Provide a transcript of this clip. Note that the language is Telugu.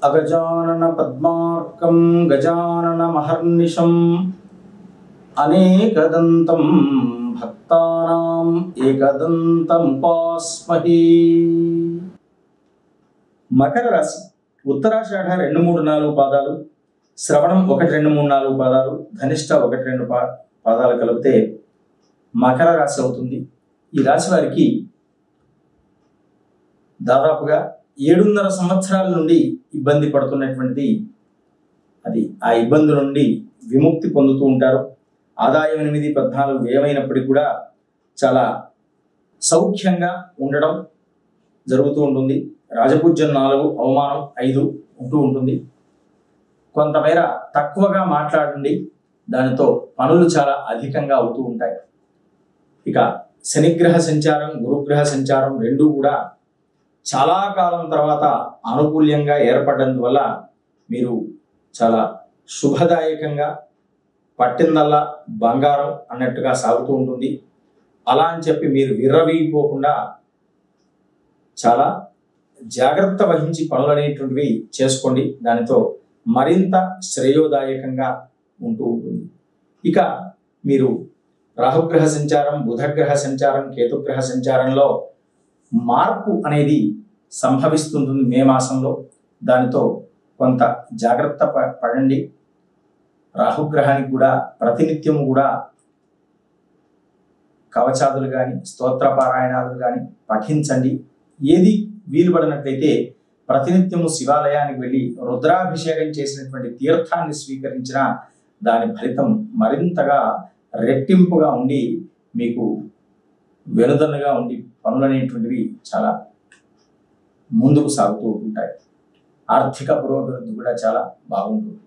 అగజానన పద్మార్కం గజానన మహర్నిశం అనేకదంతం భక్తానాం ఏకదంతముపాస్మహే. మకర రాశి ఉత్తరాషాఢ 2, 3, 4 పాదాలు, శ్రవణం 1, 2, 3, 4 పాదాలు, ధనిష్ట 1, 2 పాదాలు కలిపితే మకర రాశి అవుతుంది. ఈ రాశి వారికి దాదాపుగా 7.5 సంవత్సరాల నుండి ఇబ్బంది పడుతున్నటువంటిది, అది ఆ ఇబ్బంది నుండి విముక్తి పొందుతూ ఉంటారు. ఆదాయం 8, 14 వ్యయమైనప్పటికీ కూడా చాలా సౌఖ్యంగా ఉండడం జరుగుతూ ఉంటుంది. రాజపూజ్యం 4, అవమానం 5 ఉంటూ ఉంటుంది. కొంతమేర తక్కువగా మాట్లాడండి, దానితో పనులు చాలా అధికంగా అవుతూ ఉంటాయి. ఇక శనిగ్రహ సంచారం, గురుగ్రహ సంచారం రెండూ కూడా చాలా కాలం తర్వాత అనుకూల్యంగా ఏర్పడినందువల్ల మీరు చాలా శుభదాయకంగా పట్టిందల్లా బంగారం అన్నట్టుగా సాగుతూ ఉంటుంది. అలా అని చెప్పి మీరు విర్రవీగిపోకుండా చాలా జాగ్రత్త వహించి పనులు అనేటువంటివి చేసుకోండి. దానితో మరింత శ్రేయోదాయకంగా ఉంటూ ఉంటుంది. ఇక మీరు రాహుగ్రహ సంచారం, బుధగ్రహ సంచారం, కేతుగ్రహ సంచారంలో మార్పు అనేది సంభవిస్తుంటుంది మే మాసంలో. దానితో కొంత జాగ్రత్త పడండి. రాహుగ్రహానికి కూడా ప్రతినిత్యము కూడా కవచాదులు కానీ స్తోత్ర పారాయణాదులు కానీ పఠించండి. ఏది వీలుపడినట్లయితే ప్రతినిత్యము శివాలయానికి వెళ్ళి రుద్రాభిషేకం చేసినటువంటి తీర్థాన్ని స్వీకరించిన దాని ఫలితం మరింతగా రెట్టింపుగా ఉండి మీకు వెనుదన్నుగా ఉండి పనులు అనేటువంటివి చాలా ముందుకు సాగుతూ ఉంటాయి. ఆర్థిక పురోభివృద్ధి కూడా చాలా బాగుంటుంది.